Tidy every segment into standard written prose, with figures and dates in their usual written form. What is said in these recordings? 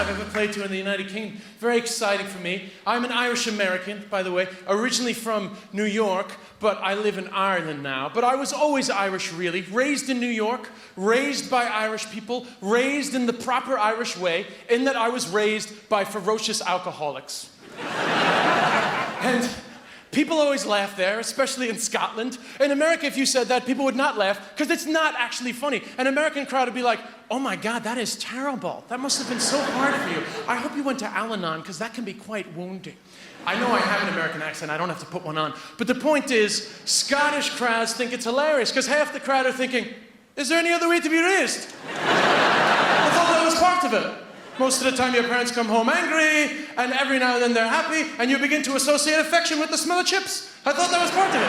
I've ever played to in the United Kingdom. Very exciting for me. I'm an Irish American, by the way, originally from New York, but I live in Ireland now. But I was always Irish, really. Raised in New York, raised by Irish people, raised in the proper Irish way, in that I was raised by ferocious alcoholics. And people always laugh there, especially in Scotland. In America, if you said that, people would not laugh, because it's not actually funny. An American crowd would be like, oh my God, that is terrible. That must have been so hard for you. I hope you went to Al-Anon, because that can be quite wounding. I know I have an American accent, I don't have to put one on. But the point is, Scottish crowds think it's hilarious, because half the crowd are thinking, is there any other way to be raised? I thought that was part of it. Most of the time your parents come home angry, and every now and then they're happy, and you begin to associate affection with the smell of chips. I thought that was part of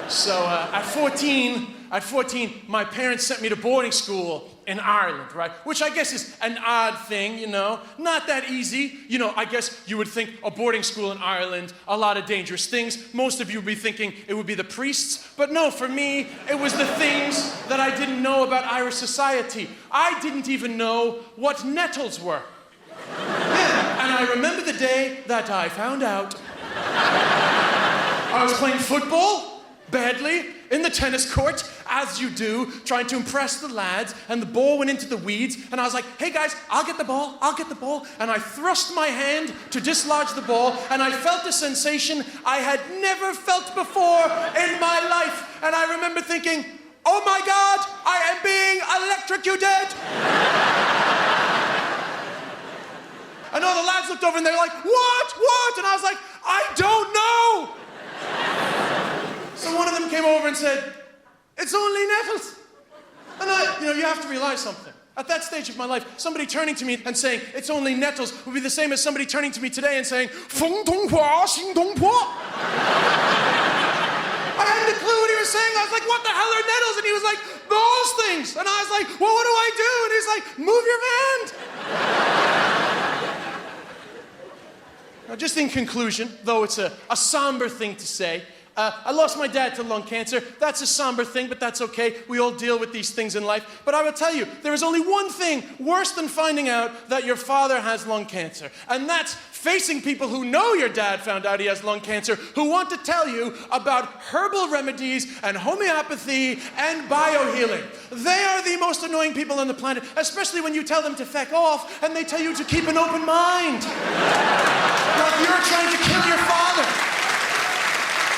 it. So at 14, my parents sent me to boarding school in Ireland, right? Which I guess is an odd thing, you know? Not that easy. You know, I guess you would think a boarding school in Ireland, a lot of dangerous things. Most of you would be thinking it would be the priests. But no, for me, it was the things that I didn't know about Irish society. I didn't even know what nettles were. Yeah, and I remember the day that I found out. I was playing football, badly, in the tennis court, as you do, trying to impress the lads, and the ball went into the weeds, and I was like, hey guys, I'll get the ball, and I thrust my hand to dislodge the ball, and I felt a sensation I had never felt before in my life, and I remember thinking, oh my God, I am being electrocuted! And all the lads looked over and they're like, what? And I was like, I don't know! So one of them came over and said, it's only nettles. And you have to realize something. At that stage of my life, somebody turning to me and saying, it's only nettles, would be the same as somebody turning to me today and saying, Feng Dong Hua, Xing Dong Hua. I hadn't a clue what he was saying. I was like, what the hell are nettles? And he was like, those things. And I was like, well, what do I do? And he's like, move your hand. Now, just in conclusion, though it's a somber thing to say, I lost my dad to lung cancer. That's a somber thing, but that's okay. We all deal with these things in life. But I will tell you, there is only one thing worse than finding out that your father has lung cancer. And that's facing people who know your dad found out he has lung cancer, who want to tell you about herbal remedies and homeopathy and biohealing. They are the most annoying people on the planet, especially when you tell them to feck off and they tell you to keep an open mind. Like you're trying to kill your father.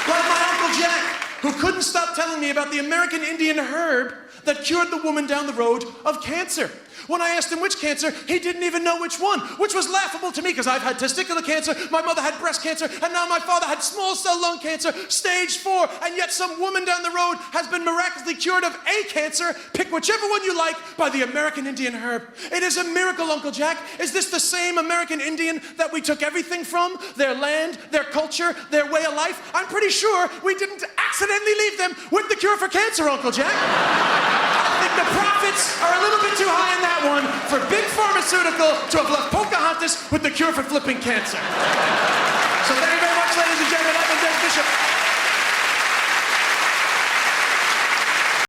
Like my Uncle Jack, who couldn't stop telling me about the American Indian herb that cured the woman down the road of cancer. When I asked him which cancer, he didn't even know which one, which was laughable to me because I've had testicular cancer, my mother had breast cancer, and now my father had small cell lung cancer, stage 4, and yet some woman down the road has been miraculously cured of a cancer. Pick whichever one you like by the American Indian herb. It is a miracle, Uncle Jack. Is this the same American Indian that we took everything from? Their land, their culture, their way of life? I'm pretty sure we didn't accidentally leave them with the cure for cancer, Uncle Jack. I think the profits are a little bit too high in that one for Big Pharmaceutical to have left Pocahontas with the cure for flipping cancer.